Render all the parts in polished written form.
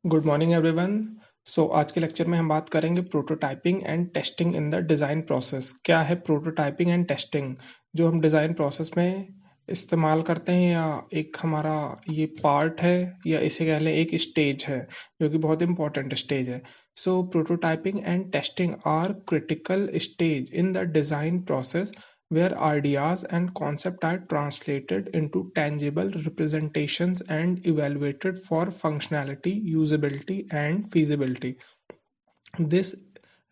Good morning everyone. आज के lecture में हम बात करेंगे prototyping and testing in the design process. क्या है प्रोटोटाइपिंग एंड टेस्टिंग? जो हम डिज़ाइन प्रोसेस में इस्तेमाल करते हैं, या एक हमारा ये पार्ट है, या इसे कह लें एक स्टेज है जो कि बहुत इंपॉर्टेंट स्टेज है। Prototyping and testing are critical stage in the design process where ideas and concepts are translated into tangible representations and evaluated for functionality, usability, and feasibility. This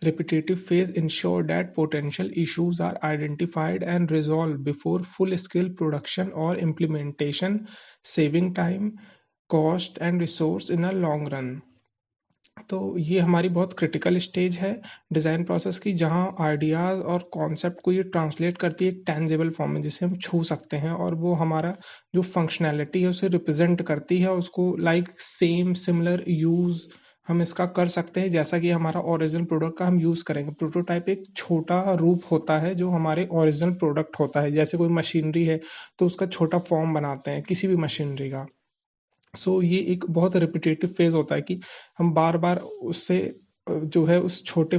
repetitive phase ensures that potential issues are identified and resolved before full-scale production or implementation, saving time, cost, and resource in the long run. तो ये हमारी बहुत critical stage है design process की, जहाँ ideas और concept को ये ट्रांसलेट करती है एक टेंजिबल फॉर्म में जिसे हम छू सकते हैं, और वो हमारा जो फंक्शनैलिटी है उसे रिप्रेजेंट करती है, उसको लाइक सेम सिमिलर यूज़ हम इसका कर सकते हैं जैसा कि हमारा ओरिजिनल प्रोडक्ट का हम यूज़ करेंगे। प्रोटोटाइप एक छोटा रूप होता है जो हमारे ओरिजिनल प्रोडक्ट होता है। जैसे कोई मशीनरी है तो उसका छोटा फॉर्म बनाते हैं किसी भी मशीनरी का। ये एक बहुत रिपीटेटिव फेज होता है कि हम बार बार उससे जो है उस छोटे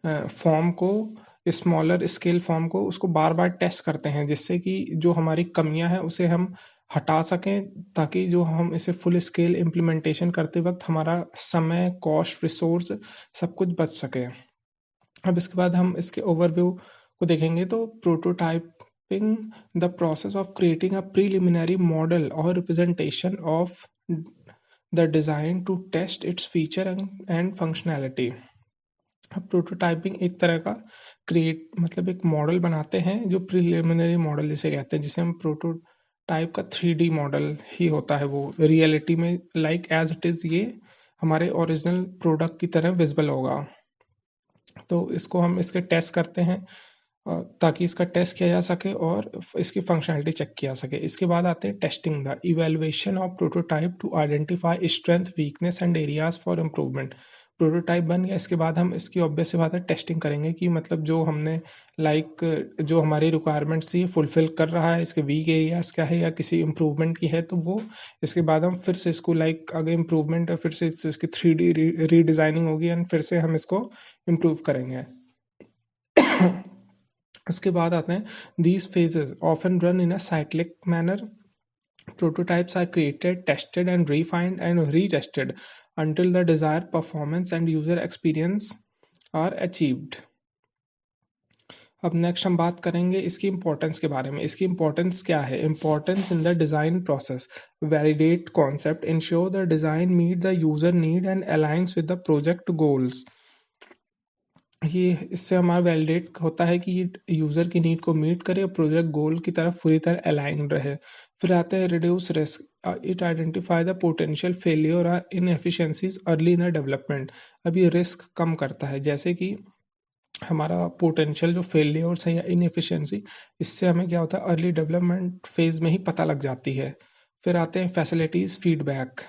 फॉर्म को, स्मॉलर स्केल फॉर्म को, उसको बार बार टेस्ट करते हैं जिससे कि जो हमारी कमियां हैं उसे हम हटा सकें, ताकि जो हम इसे फुल स्केल इम्प्लीमेंटेशन करते वक्त हमारा समय, कॉस्ट, रिसोर्स सब कुछ बच सके। अब इसके बाद हम इसके ओवरव्यू को देखेंगे। तो prototyping the process of creating a preliminary model और representation of the design to test its feature and functionality. अब प्रोटोटाइपिंग एक तरह का मतलब एक मॉडल बनाते हैं, जो प्रीलिमिनरी मॉडल जिसे कहते हैं, जिसे हम प्रोटोटाइप का 3D मॉडल ही होता है। वो रियलिटी में लाइक एज इट इज़ ये हमारे ओरिजिनल प्रोडक्ट की तरह विजिबल होगा। तो इसको हम इसके टेस्ट करते हैं ताकि इसका टेस्ट किया जा सके और इसकी फंक्शनैलिटी चेक किया जा सके। इसके बाद आते हैं testing, the evaluation of prototype to identify strength, weakness and areas for improvement. Prototype बन गया, इसके बाद हम इसकी ऑब्वियस सी बात है टेस्टिंग करेंगे कि मतलब जो हमने जो हमारी रिक्वायरमेंट्स थी फुलफिल कर रहा है, इसके वीक एरियाज क्या है या किसी इम्प्रूवमेंट की है, तो वो इसके बाद हम फिर से इसको अगर इम्प्रूवमेंट है फिर से इसकी 3D रीडिज़ाइनिंग होगी एंड फिर से हम इसको इम्प्रूव करेंगे। इसके बाद आते हैं these phases often run in a cyclic manner. Prototypes are created, tested and refined and retested until the desired performance and user experience are achieved. अब नेक्स्ट हम बात करेंगे इसकी इंपॉर्टेंस के बारे में। इसकी इंपॉर्टेंस क्या है? Importance in the design process, validate concept, ensure the design meet the user need and aligns with the project goals. ये इससे हमारा वैलिडेट होता है कि ये यूज़र की नीड को मीट करे और प्रोजेक्ट गोल की तरफ पूरी तरह अलाइन रहे। फिर आते हैं reduce risk, it identify the potential failure और इनएफिशिएंसीज अर्ली इन डेवलपमेंट। अब ये रिस्क कम करता है, जैसे कि हमारा पोटेंशियल जो फेलियर्स है या इनएफिशिएंसी, इससे हमें क्या होता है अर्ली डेवलपमेंट फेज में ही पता लग जाती है। फिर आते हैं facilities feedback,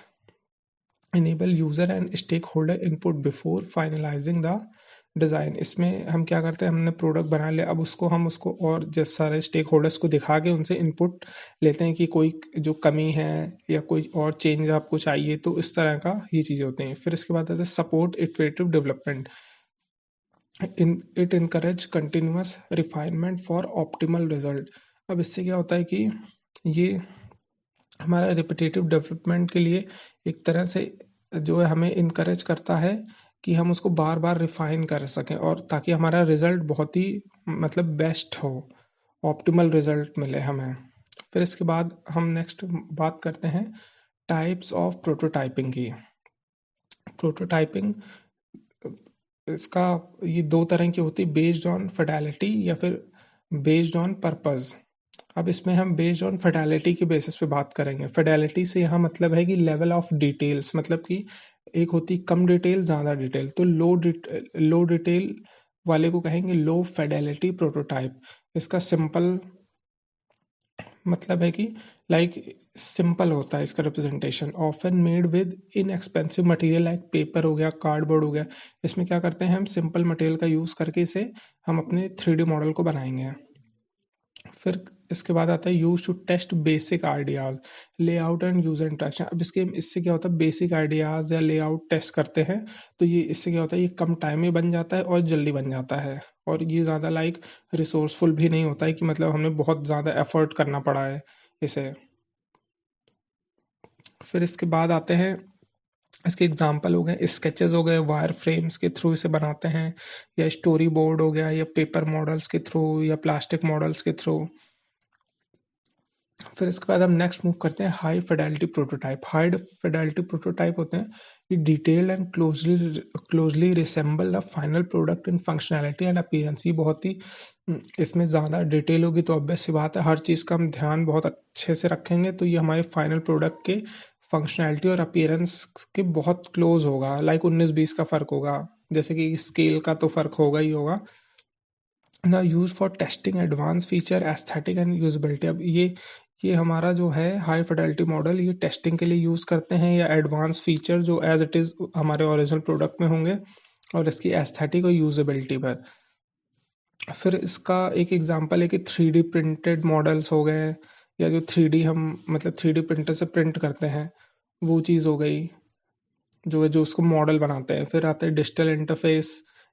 enable user and stakeholder input before finalising the design. इसमें हम क्या करते हैं, हमने प्रोडक्ट बना लिया, अब हम उसको और जिस सारे स्टेक होल्डर्स को दिखा के उनसे इनपुट लेते हैं कि कोई जो कमी है या कोई और चेंज आपको चाहिए, तो इस तरह का ये चीज़ें होती हैं। फिर इसके बाद आता है support iterative development, it encourage continuous refinement for optimal result. अब इससे क्या होता है कि ये हमारा रिपीटेटिव डेवलपमेंट के लिए एक तरह से जो है हमें इनकरेज करता है कि हम उसको बार बार रिफाइन कर सकें, और ताकि हमारा रिजल्ट बहुत ही मतलब बेस्ट हो, ऑप्टिमल रिजल्ट मिले हमें। फिर इसके बाद हम नेक्स्ट बात करते हैं टाइप्स ऑफ प्रोटोटाइपिंग की। प्रोटोटाइपिंग इसका ये दो तरह की होती है, बेस्ड ऑन फिडेलिटी या फिर बेस्ड ऑन पर्पस। अब इसमें हम बेस्ड ऑन फिडेलिटी के बेसिस पे बात करेंगे। फिडेलिटी से यहाँ मतलब है कि लेवल ऑफ डिटेल्स, मतलब कि एक होती कम डिटेल, ज़्यादा डिटेल। तो लो डिटेल वाले को कहेंगे लो फिडेलिटी प्रोटोटाइप। इसका सिंपल मतलब है कि सिंपल होता है इसका representation, often made with inexpensive material like paper हो गया, कार्डबोर्ड हो गया। इसमें क्या करते हैं हम सिंपल मटेरियल का यूज़ करके इसे हम अपने 3D मॉडल को बनाएंगे। फिर इसके बाद आता है use to test basic ideas, layout and user interaction. अब इससे क्या होता है, बेसिक आइडियाज या लेआउट टेस्ट करते हैं तो ये इससे क्या होता है, ये कम टाइम में बन जाता है और जल्दी बन जाता है, और ये ज़्यादा रिसोर्सफुल भी नहीं होता है कि मतलब हमें बहुत ज़्यादा एफर्ट करना पड़ा है इसे। फिर इसके बाद आते हैं, इसके एग्जाम्पल हो गए, स्केचेस हो गए, वायर फ्रेम्स के थ्रू इसे बनाते हैं, या स्टोरी बोर्ड हो गया, या पेपर मॉडल्स के थ्रू, या प्लास्टिक मॉडल्स के थ्रू। फिर इसके बाद हम नेक्स्ट मूव करते हैं high Fidelity prototype. High Fidelity prototype होते हैं ये detailed and closely resemble the final product in functionality and appearance. ये बहुत ही इसमें ज़्यादा डिटेल होगी तो ऑब्वियस सी बात है हर चीज़ का हम ध्यान बहुत अच्छे से रखेंगे तो ये हमारे फाइनल प्रोडक्ट के फंक्शनैलिटी और अपीयरेंस के बहुत क्लोज होगा। लाइक 19-20 का फ़र्क होगा, जैसे कि स्केल का तो फ़र्क होगा ही होगा ना। Use for testing advance feature aesthetic and usability. अब ये हमारा जो है हाई फिडेलिटी मॉडल ये टेस्टिंग के लिए यूज़ करते हैं या एडवांस फीचर जो एज इट इज़ हमारे ओरिजिनल प्रोडक्ट में होंगे और इसकी एस्थेटिक और यूजेबिलिटी पर। फिर इसका एक एग्जांपल है कि 3D प्रिंटेड मॉडल्स हो गए, या जो 3D हम मतलब 3D प्रिंटर से प्रिंट करते हैं वो चीज़ हो गई जो उसको मॉडल बनाते हैं। फिर आते हैं डिजिटल इंटरफेस,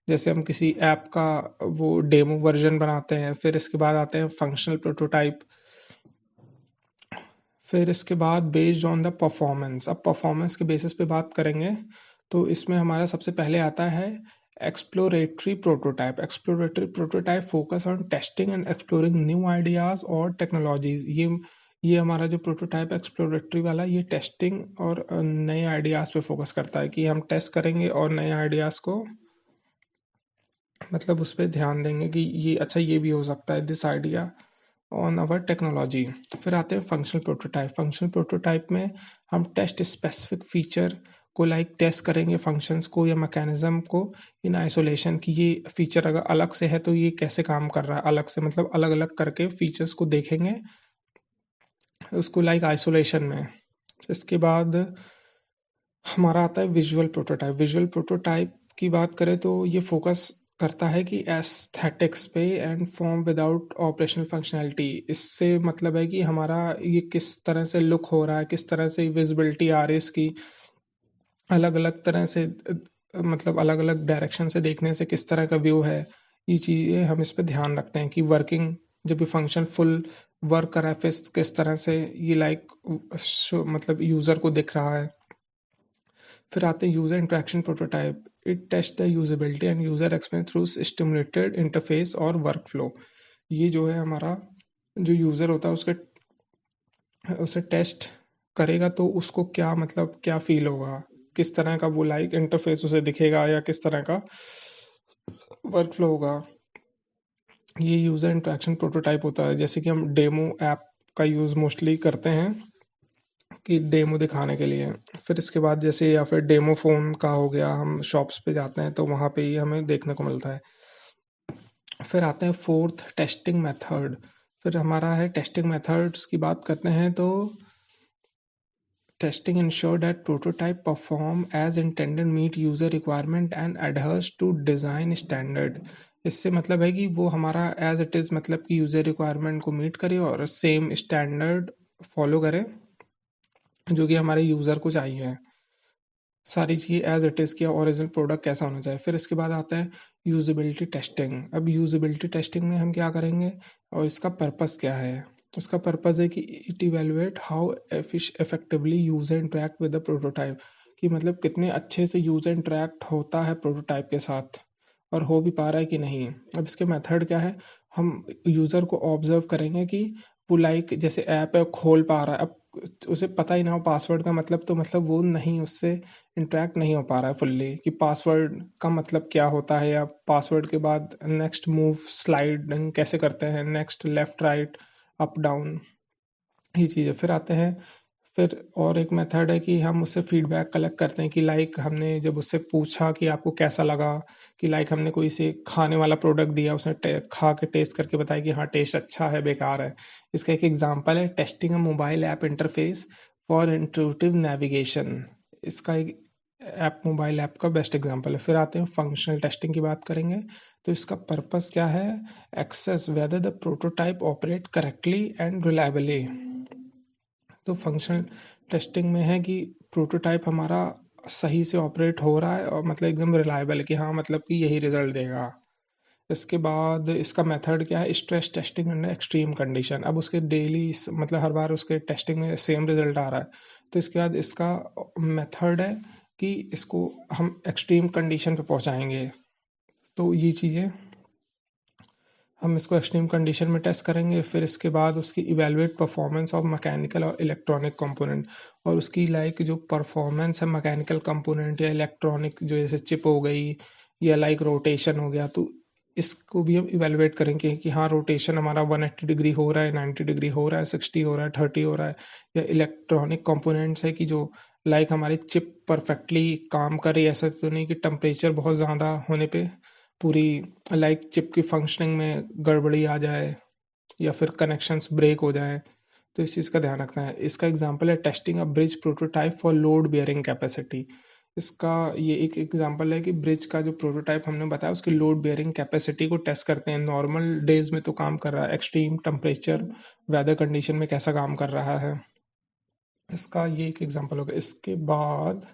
जैसे हम किसी ऐप का वो डेमो वर्जन बनाते हैं। फिर इसके बाद आते हैं फंक्शनल प्रोटोटाइप। फिर इसके बाद बेस्ड ऑन द परफॉर्मेंस। अब परफॉर्मेंस के बेसिस पे बात करेंगे तो इसमें हमारा सबसे पहले आता है exploratory prototype. Exploratory prototype focus on testing and exploring new ideas और टेक्नोलॉजीज। ये हमारा जो प्रोटोटाइप एक्सप्लोरेटरी वाला ये टेस्टिंग और नए आइडियाज पे फोकस करता है कि हम टेस्ट करेंगे और नए आइडियाज को मतलब उस पर ध्यान देंगे कि ये अच्छा ये भी हो सकता है this idea on our technology. फिर आते हैं फंक्शनल प्रोटोटाइप। फंक्शनल प्रोटोटाइप में हम टेस्ट स्पेसिफिक फीचर को टेस्ट करेंगे फंक्शंस को या मैकेनिज्म को इन आइसोलेशन की ये फीचर अगर अलग से है तो ये कैसे काम कर रहा है अलग से, मतलब अलग अलग करके फीचर्स को देखेंगे उसको आइसोलेशन में। इसके बाद हमारा आता है विजुअल प्रोटोटाइप। विजुअल प्रोटोटाइप की बात करें तो ये फोकस करता है कि एस्थेटिक्स पे and form without operational functionality. इससे मतलब है कि हमारा ये किस तरह से लुक हो रहा है, किस तरह से विजिबिलिटी आ रही है इसकी, अलग अलग तरह से मतलब अलग अलग डायरेक्शन से देखने से किस तरह का व्यू है। ये चीज़ें हम इस पे ध्यान रखते हैं कि वर्किंग जब भी फंक्शन फुल वर्क कर रहा है फिर किस तरह से ये मतलब यूज़र को दिख रहा है। फिर आते हैं user interaction prototype. It taste the usability and user experience through stimulated interface और वर्क फ्लो। ये जो है हमारा जो यूजर होता है उसे टेस्ट करेगा तो उसको क्या मतलब क्या फील होगा, किस तरह का वो इंटरफेस उसे दिखेगा या किस तरह का वर्क फ्लो होगा। ये यूजर इंटरेक्शन प्रोटोटाइप होता है। जैसे कि हम डेमो ऐप का यूज़ मोस्टली करते हैं कि डेमो दिखाने के लिए। फिर इसके बाद जैसे या फिर डेमो फ़ोन का हो गया, हम शॉप्स पे जाते हैं तो वहाँ पे ही हमें देखने को मिलता है। फिर आते हैं फोर्थ टेस्टिंग मेथड। फिर हमारा है टेस्टिंग मेथड्स की बात करते हैं तो testing ensure that prototype perform as intended, meet user requirement and adheres to design standard. इससे मतलब है कि वो हमारा एज इट इज़ मतलब कि यूजर रिक्वायरमेंट को मीट करे और सेम स्टैंडर्ड फॉलो करे जो कि हमारे यूज़र को चाहिए। सारी चीज़ें एज इट इज़ किया, ओरिजिनल प्रोडक्ट कैसा होना चाहिए। फिर इसके बाद आता है यूजेबिलिटी टेस्टिंग। अब यूजेबिलिटी टेस्टिंग में हम क्या करेंगे और इसका पर्पस क्या है। इसका पर्पस है कि it evaluate how effectively user interact with the prototype, कि मतलब कितने अच्छे से यूजर इंटरेक्ट होता है प्रोटोटाइप के साथ और हो भी पा रहा है कि नहीं। अब इसके मेथड क्या है, हम यूज़र को ऑब्जर्व करेंगे कि वो जैसे ऐप है खोल पा रहा है। अब उसे पता ही ना हो पासवर्ड का मतलब तो मतलब वो नहीं उससे इंटरेक्ट नहीं हो पा रहा है फुल्ली कि पासवर्ड का मतलब क्या होता है, या पासवर्ड के बाद नेक्स्ट मूव स्लाइडिंग कैसे करते हैं, next left right up down, ये चीज़ें। फिर आते हैं फिर और एक मेथड है कि हम उससे फीडबैक कलेक्ट करते हैं कि हमने जब उससे पूछा कि आपको कैसा लगा, कि हमने कोई से खाने वाला प्रोडक्ट दिया, उसने खा के टेस्ट करके बताया कि हाँ टेस्ट अच्छा है बेकार है। इसका एक एग्जांपल है testing a mobile app interface for intuitive navigation. इसका एक ऐप मोबाइल ऐप का बेस्ट एग्जांपल है। फिर आते हैं फंक्शनल टेस्टिंग की बात करेंगे, तो इसका पर्पस क्या है? Assess whether the prototype operate correctly and reliably. तो फंक्शनल टेस्टिंग में है कि प्रोटोटाइप हमारा सही से ऑपरेट हो रहा है और मतलब एकदम रिलायबल है कि हाँ मतलब कि यही रिजल्ट देगा। इसके बाद इसका मेथड क्या है? Stress testing under extreme condition. अब उसके डेली मतलब हर बार उसके टेस्टिंग में सेम रिजल्ट आ रहा है, तो इसके बाद इसका मेथड है कि इसको हम एक्सट्रीम कंडीशन पे पहुंचाएंगे। तो ये चीज़ें हम इसको एक्सट्रीम कंडीशन में टेस्ट करेंगे। फिर इसके बाद उसकी इवेलुएट परफॉर्मेंस ऑफ मैकेनिकल और इलेक्ट्रॉनिक कंपोनेंट, और उसकी लाइक जो परफॉर्मेंस है मैकेनिकल कंपोनेंट या इलेक्ट्रॉनिक जो जैसे चिप हो गई या लाइक रोटेशन हो गया, तो इसको भी हम इवेलुएट करेंगे कि हाँ रोटेशन हमारा 180 डिग्री हो रहा है, 90 डिग्री हो रहा है, 60 हो रहा है, 30 हो रहा है। या इलेक्ट्रॉनिक कंपोनेंट्स है कि जो लाइक हमारी चिप परफेक्टली काम करे, ऐसा तो नहीं कि टेम्परेचर बहुत ज़्यादा होने पे पूरी लाइक चिप की फंक्शनिंग में गड़बड़ी आ जाए या फिर कनेक्शंस ब्रेक हो जाए, तो इस चीज़ का ध्यान रखना है। इसका एग्जांपल है testing a bridge prototype for load bearing capacity. इसका ये एक एग्जांपल है कि ब्रिज का जो प्रोटोटाइप हमने बताया उसकी लोड बेयरिंग कैपेसिटी को टेस्ट करते हैं। नॉर्मल डेज में तो काम कर रहा है, एक्सट्रीम टेम्परेचर वेदर कंडीशन में कैसा काम कर रहा है, इसका ये एक एग्जांपल होगा। इसके बाद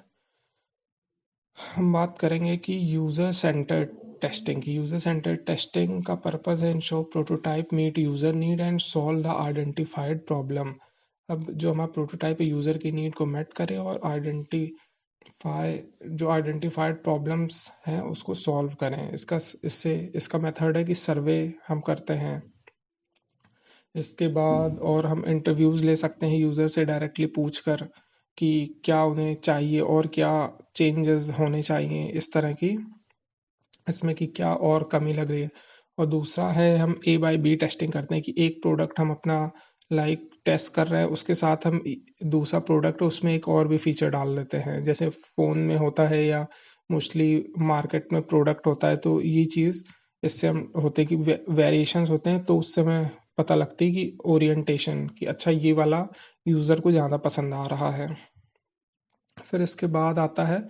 हम बात करेंगे कि यूज़र सेंटर्ड टेस्टिंग की। यूज़र सेंटर्ड टेस्टिंग का पर्पस है ensure prototype meet user need and solve the identified problem. अब जो हमारा प्रोटोटाइप है यूज़र की नीड को मेट करे और आइडेंटिफाइड प्रॉब्लम्स हैं उसको सॉल्व करें। इसका मेथड है कि सर्वे हम करते हैं। इसके बाद और हम इंटरव्यूज़ ले सकते हैं यूज़र से डायरेक्टली पूछकर कि क्या उन्हें चाहिए और क्या चेंजेस होने चाहिए इस तरह की, इसमें कि क्या और कमी लग रही है। और दूसरा है हम A/B टेस्टिंग करते हैं कि एक प्रोडक्ट हम अपना लाइक टेस्ट कर रहे हैं, उसके साथ हम दूसरा प्रोडक्ट उसमें एक और भी फीचर डाल देते हैं, जैसे फ़ोन में होता है या मोस्टली मार्केट में प्रोडक्ट होता है। तो ये चीज़ इससे हम होते कि वेरिएशंस होते हैं, तो उससे हमें पता लगती है कि ओरिएंटेशन कि अच्छा ये वाला यूज़र को ज़्यादा पसंद आ रहा है। फिर इसके बाद आता है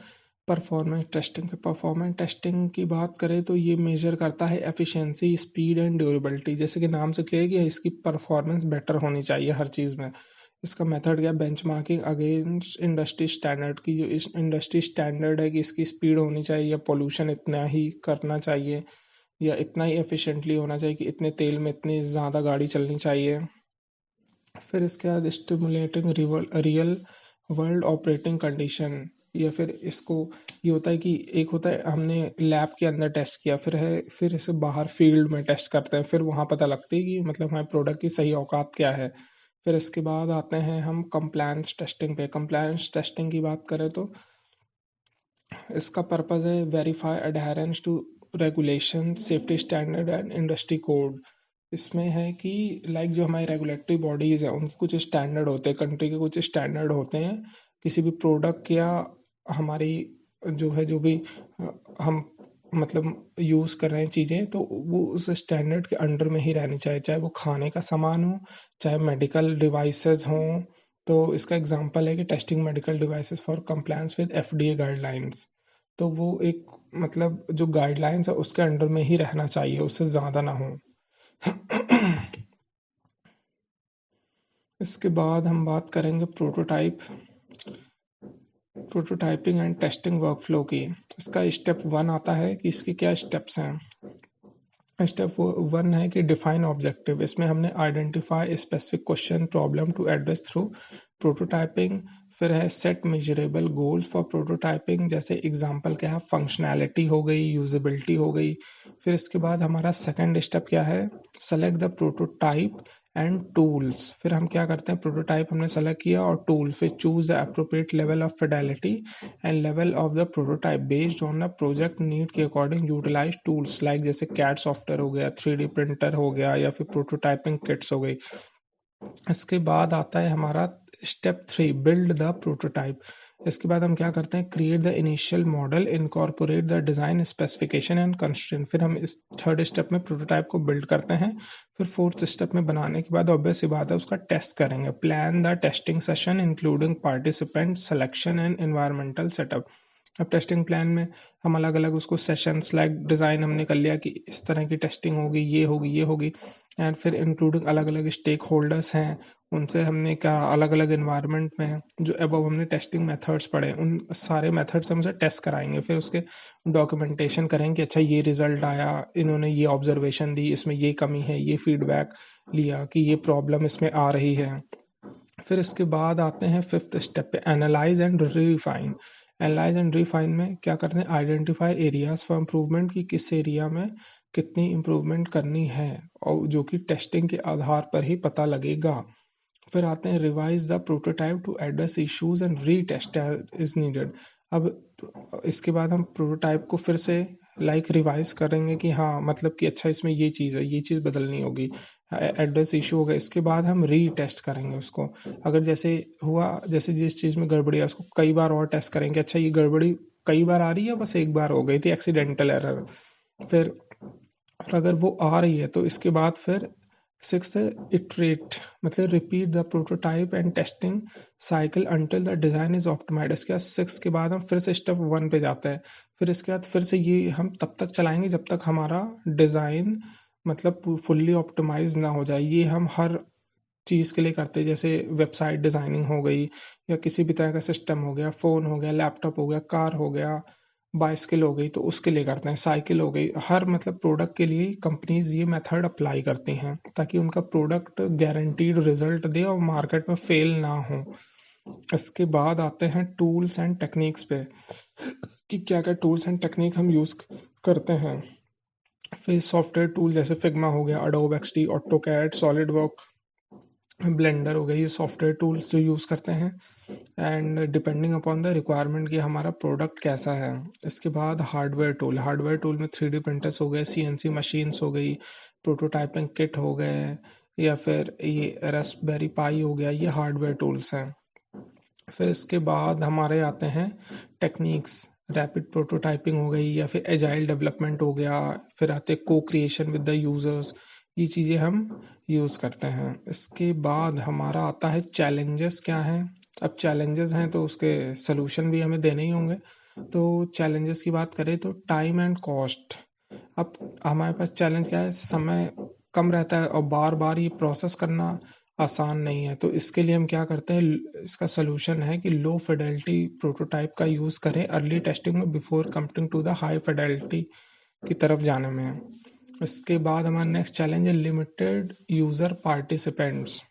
परफॉर्मेंस टेस्टिंग पे। परफॉर्मेंस टेस्टिंग की बात करें तो ये मेजर करता है एफिशिएंसी, स्पीड एंड ड्यूरेबिलिटी। जैसे कि नाम से क्लियर कि इसकी परफॉर्मेंस बेटर होनी चाहिए हर चीज़ में। इसका मेथड क्या? बेंचमार्किंग अगेंस्ट इंडस्ट्री स्टैंडर्ड की। जो इस इंडस्ट्री स्टैंडर्ड है कि इसकी स्पीड होनी चाहिए या पोल्यूशन इतना ही करना चाहिए या इतना ही एफिशिएंटली होना चाहिए कि इतने तेल में इतनी ज़्यादा गाड़ी चलनी चाहिए। फिर इसके बाद stimulating real world operating condition, या फिर इसको ये होता है कि एक होता है हमने लैब के अंदर टेस्ट किया, फिर इसे बाहर फील्ड में टेस्ट करते हैं, फिर वहाँ पता लगती है कि मतलब हमारे प्रोडक्ट की सही औकात क्या है। फिर इसके बाद आते हैं हम कंप्लायंस टेस्टिंग पे। कंप्लायंस टेस्टिंग की बात करें तो इसका पर्पस है verify adherence to regulation, safety standard and industry code. इसमें है कि लाइक जो हमारी रेगुलेटरी बॉडीज़ हैं उनके कुछ स्टैंडर्ड होते हैं, कंट्री के कुछ स्टैंडर्ड होते हैं किसी भी प्रोडक्ट या हमारी जो है जो भी हम मतलब यूज़ कर रहे हैं चीज़ें, तो वो उस स्टैंडर्ड के अंडर में ही रहनी चाहिए, चाहे वो खाने का सामान हो, चाहे मेडिकल डिवाइसेस हों। तो इसका एग्जांपल है कि testing medical devices for compliance with FDA guidelines. तो वो एक मतलब जो गाइडलाइंस है उसके अंडर में ही रहना चाहिए, उससे ज़्यादा ना हो। इसके बाद हम बात करेंगे प्रोटोटाइपिंग एंड टेस्टिंग वर्कफ्लो की। इसका स्टेप 1 आता है कि इसके क्या स्टेप्स हैं। स्टेप 1 है कि डिफाइन ऑब्जेक्टिव। इसमें हमने identify specific question problem to address through prototyping. फिर है set measurable goals for prototyping, जैसे एग्जांपल क्या है, फंक्शनैलिटी हो गई, यूजेबिलिटी हो गई। फिर इसके बाद हमारा सेकंड स्टेप क्या है, select the prototype and tools. फिर हम क्या करते हैं, प्रोटोटाइप हमने सेलेक्ट किया और टूल, फिर choose the appropriate level of Fidelity and level of the prototype based on the project need के अकॉर्डिंग यूटिलाइज टूल्स लाइक जैसे कैड सॉफ्टवेयर हो गया, 3D प्रिंटर हो गया या फिर प्रोटोटाइपिंग किट्स हो गई। इसके बाद आता है हमारा स्टेप 3, बिल्ड द प्रोटोटाइप। इसके बाद हम क्या करते हैं, create the initial model, incorporate the design specification and constraint. फिर हम इस थर्ड स्टेप में प्रोटोटाइप को बिल्ड करते हैं। फिर फोर्थ स्टेप में बनाने के बाद ऑब्वियस सी बात है उसका टेस्ट करेंगे। Plan the testing session including participant selection and environmental setup. अब टेस्टिंग प्लान में हम अलग अलग उसको सेशंस लाइक डिज़ाइन हमने कर लिया कि इस तरह की टेस्टिंग होगी, ये होगी, ये होगी। एंड फिर इंक्लूडिंग अलग अलग स्टेक होल्डर्स हैं, उनसे हमने क्या अलग अलग इन्वायरमेंट में जो अबव हमने टेस्टिंग मेथड्स पढ़े उन सारे मेथड्स हमसे टेस्ट कराएंगे। फिर उसके डॉक्यूमेंटेशन करेंगे कि अच्छा ये रिजल्ट आया, इन्होंने ये ऑब्जर्वेशन दी, इसमें ये कमी है, ये फीडबैक लिया कि ये प्रॉब्लम इसमें आ रही है। फिर इसके बाद आते हैं फिफ्थ स्टेप पे, analyse and refine. Analyse and refine में क्या करते हैं, आइडेंटिफाई एरियाज फॉर इम्प्रूवमेंट की किस एरिया में कितनी इम्प्रूवमेंट करनी है, और जो कि टेस्टिंग के आधार पर ही पता लगेगा। फिर आते हैं revise the prototype to address issues and retest is needed. अब इसके बाद हम प्रोटोटाइप को फिर से रिवाइज करेंगे कि हाँ मतलब कि अच्छा इसमें ये चीज़ है, ये चीज़ बदलनी होगी, एड्रेस इशू होगा। इसके बाद हम रीटेस्ट करेंगे उसको, अगर जैसे हुआ जैसे जिस चीज़ में गड़बड़ी है उसको कई बार और टेस्ट करेंगे, अच्छा ये गड़बड़ी कई बार आ रही है बस एक बार हो गई थी एक्सीडेंटल एरर। फिर और अगर वो आ रही है तो इसके बाद फिर सिक्स्थ इटरेट, मतलब repeat the prototype and testing cycle until the design is optimised. इसके बाद सिक्स के बाद हम फिर से स्टेप वन पे जाते हैं। फिर इसके बाद फिर से ये हम तब तक चलाएंगे जब तक हमारा डिज़ाइन मतलब फुल्ली ऑप्टिमाइज ना हो जाए। ये हम हर चीज़ के लिए करते हैं, जैसे वेबसाइट डिज़ाइनिंग हो गई या किसी भी तरह का सिस्टम हो गया, फ़ोन हो गया, लैपटॉप हो गया, कार हो गया, बाइसिकल हो गई, तो उसके लिए करते हैं, साइकिल हो गई। हर मतलब प्रोडक्ट के लिए कंपनीज ये मेथड अप्लाई करती हैं ताकि उनका प्रोडक्ट गारंटीड रिजल्ट दे और मार्केट में फेल ना हो। इसके बाद आते हैं टूल्स एंड टेक्निक्स पे कि क्या क्या टूल्स एंड टेक्निक हम यूज़ करते हैं। फिर सॉफ्टवेयर टूल जैसे फिग्मा हो गया, Adobe XD, AutoCAD, solid work, blender हो गया, ये सॉफ्टवेयर टूल्स जो यूज़ करते हैं and depending upon the requirement कि हमारा प्रोडक्ट कैसा है। इसके बाद हार्डवेयर टूल में 3D प्रिंटर्स हो गए, CNC मशीन्स हो गई, प्रोटोटाइपिंग किट हो गए, या फिर ये रास्पबेरी पाई हो गया, ये हार्डवेयर टूल्स हैं। फिर इसके बाद हमारे आते हैं टेक्निक्स, रैपिड प्रोटोटाइपिंग हो गई या फिर एजाइल डेवलपमेंट हो गया, फिर आते को क्रिएशन विद द यूजर्स, ये चीज़ें हम यूज़ करते हैं। इसके बाद हमारा आता है चैलेंजेस क्या हैं। अब चैलेंजेस हैं तो उसके सलूशन भी हमें देने ही होंगे। तो चैलेंजेस की बात करें तो टाइम एंड कॉस्ट। अब हमारे पास चैलेंज क्या है, समय कम रहता है और बार बार ये प्रोसेस करना आसान नहीं है। तो इसके लिए हम क्या करते हैं, इसका सलूशन है कि लो फिडेलिटी प्रोटोटाइप का यूज़ करें अर्ली टेस्टिंग में before committing to the high fidelity की तरफ जाने में। इसके बाद हमारा नेक्स्ट चैलेंज है लिमिटेड यूज़र पार्टिसिपेंट्स।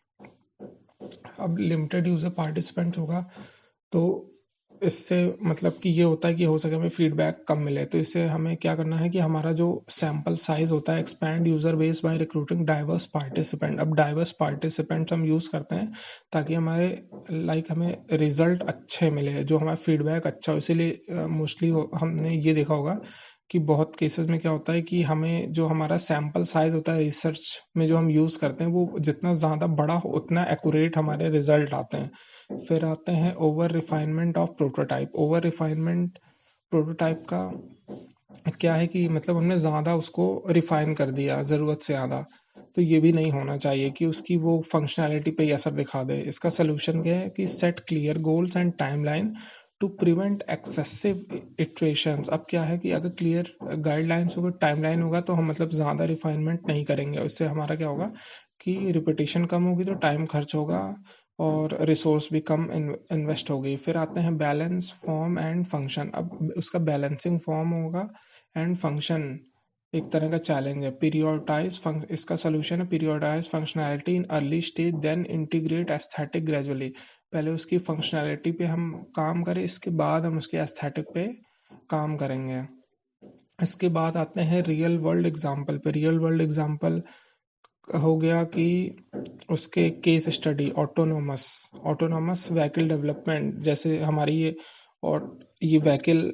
अब लिमिटेड यूज़र पार्टिसिपेंट्स होगा तो इससे मतलब कि ये होता है कि हो सके हमें फीडबैक कम मिले, तो इससे हमें क्या करना है कि हमारा जो सैम्पल साइज होता है, expand user base by recruiting diverse participant. अब डाइवर्स पार्टिसिपेंट्स हम यूज़ करते हैं ताकि हमारे हमें रिजल्ट अच्छे मिले, जो हमारा फीडबैक अच्छा हो। इसीलिए मोस्टली हमने ये देखा होगा कि बहुत केसेस में क्या होता है कि हमें जो हमारा सैम्पल साइज होता है रिसर्च में जो हम यूज़ करते हैं वो जितना ज़्यादा बड़ा हो उतना एक्यूरेट हमारे रिजल्ट आते हैं। फिर आते हैं over refinement of prototype. Over refinement prototype का क्या है कि मतलब हमने ज़्यादा उसको रिफाइन कर दिया ज़रूरत से ज़्यादा, तो ये भी नहीं होना चाहिए कि उसकी वो फंक्शनैलिटी पे ही असर दिखा दे। इसका सलूशन क्या है कि set clear goals and timeline to prevent excessive iterations. अब क्या है कि अगर क्लियर गाइडलाइंस होगा, टाइमलाइन होगा, तो हम मतलब ज़्यादा रिफाइनमेंट नहीं करेंगे। उससे हमारा क्या होगा कि रिपीटेशन कम होगी तो टाइम खर्च होगा और रिसोर्स भी कम इन्वेस्ट होगी। फिर आते हैं बैलेंस फॉर्म एंड फंक्शन। अब उसका बैलेंसिंग फॉर्म होगा एंड फंक्शन एक तरह का चैलेंज है। पीरियोडाइज इसका सोल्यूशन है prioritise functionality in early stage then integrate aesthetic gradually. पहले उसकी फंक्शनैलिटी पे हम काम करें, इसके बाद हम उसके एस्थेटिक पे काम करेंगे। इसके बाद आते हैं रियल वर्ल्ड एग्जांपल पे। रियल वर्ल्ड एग्जांपल हो गया कि उसके case study autonomous autonomous vehicle development, जैसे हमारी और ये व्हीकल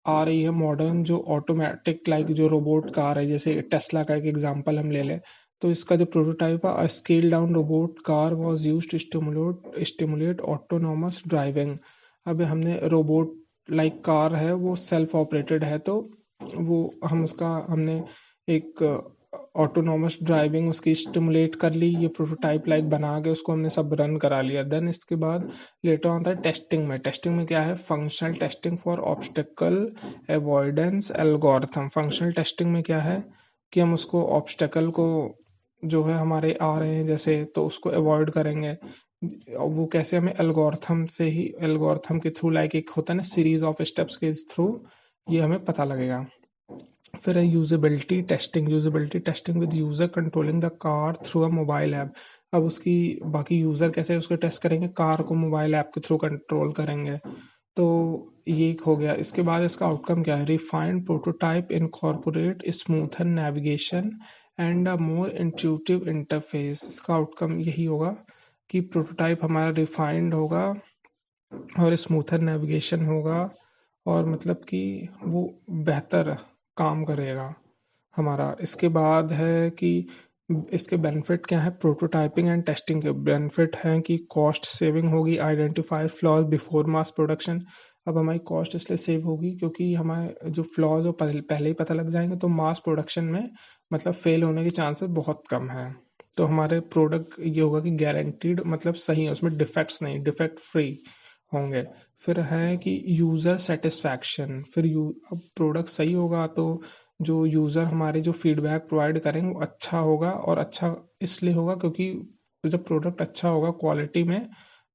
आ रही है मॉडर्न जो ऑटोमेटिक जो रोबोट कार है, जैसे टेस्ला का एक एग्जांपल हम ले लें। तो इसका जो प्रोटोटाइप है, scale down robot car was used to stimulate autonomous driving. अब हमने रोबोट कार है वो सेल्फ ऑपरेटेड है, तो वो हमने एक ऑटोनॉमस ड्राइविंग उसकी स्टिमुलेट कर ली, ये प्रोटोटाइप लाइक बना के उसको हमने सब रन करा लिया। देन इसके बाद लेटर ऑन था टेस्टिंग में। टेस्टिंग में क्या है, functional testing for obstacle avoidance algorithm. Functional testing में क्या है कि हम उसको ऑब्स्टेकल को जो है हमारे आ रहे हैं जैसे, तो उसको अवॉइड करेंगे। वो कैसे, हमें एल्गोरिथम से ही, एल्गोरिथम के थ्रू, लाइक एक होता है ना सीरीज ऑफ स्टेप्स के थ्रू, ये हमें पता लगेगा। फिर है usability testing. Usability testing with user controlling the car through a mobile app. अब उसकी बाकी यूजर कैसे उसको टेस्ट करेंगे, कार को मोबाइल ऐप के थ्रू कंट्रोल करेंगे। तो ये एक हो गया। इसके बाद इसका आउटकम क्या है, refined prototype incorporate smoother navigation and a more intuitive interface. इसका आउटकम यही होगा कि प्रोटोटाइप हमारा रिफाइंड होगा और स्मूथर नेविगेशन होगा, और मतलब कि वो बेहतर काम करेगा हमारा। इसके बाद है कि इसके बेनिफिट क्या है, प्रोटोटाइपिंग एंड टेस्टिंग के बेनिफिट हैं कि कॉस्ट सेविंग होगी, identify flaws before mass production. अब हमारी कॉस्ट इसलिए सेव होगी क्योंकि हमारे जो फ्लॉज वो पहले ही पता लग जाएंगे, तो मास प्रोडक्शन में मतलब फेल होने के चांसेस बहुत कम है। तो हमारे प्रोडक्ट ये होगा कि गारंटीड मतलब सही है, उसमें डिफेक्ट्स नहीं, डिफेक्ट फ्री होंगे। फिर है कि यूज़र सेटिस्फैक्शन। फिर अब प्रोडक्ट सही होगा तो जो यूज़र हमारे जो फीडबैक प्रोवाइड करेंगे वो अच्छा होगा, और अच्छा इसलिए होगा क्योंकि जब प्रोडक्ट अच्छा होगा क्वालिटी में,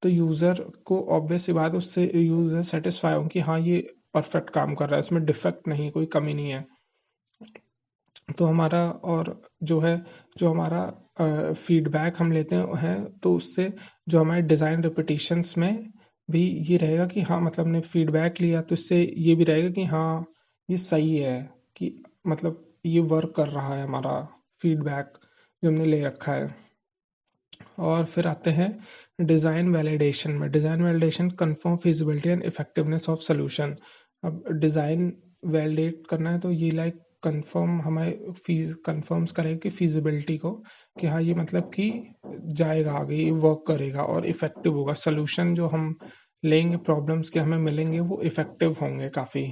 तो यूज़र को ऑब्वियस सी बात है, उससे यूज़र सेटिस्फाई होंगे कि हाँ ये परफेक्ट काम कर रहा है, इसमें डिफेक्ट नहीं, कोई कमी नहीं है। तो हमारा और जो है, जो हमारा फीडबैक हम लेते हैं तो उससे जो हमारे डिज़ाइन रिपीटिशंस में भी ये रहेगा कि हाँ मतलब हमने फीडबैक लिया, तो इससे ये भी रहेगा कि हाँ ये सही है, कि मतलब ये वर्क कर रहा है हमारा फीडबैक जो हमने ले रखा है। और फिर आते हैं डिज़ाइन वैलिडेशन में। Design validation confirm feasibility and effectiveness of solution. अब डिज़ाइन वैलिडेट करना है तो ये लाइक कंफर्म हमें फीज कंफर्म्स करेगा कि फिजिबिलिटी को, कि हाँ ये मतलब कि जाएगा आगे, ये वर्क करेगा और इफेक्टिव होगा। सोल्यूशन जो हम लेंगे प्रॉब्लम्स के हमें मिलेंगे वो इफेक्टिव होंगे काफ़ी।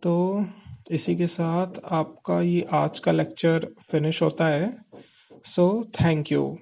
तो इसी के साथ आपका ये आज का लेक्चर फिनिश होता है। So thank you.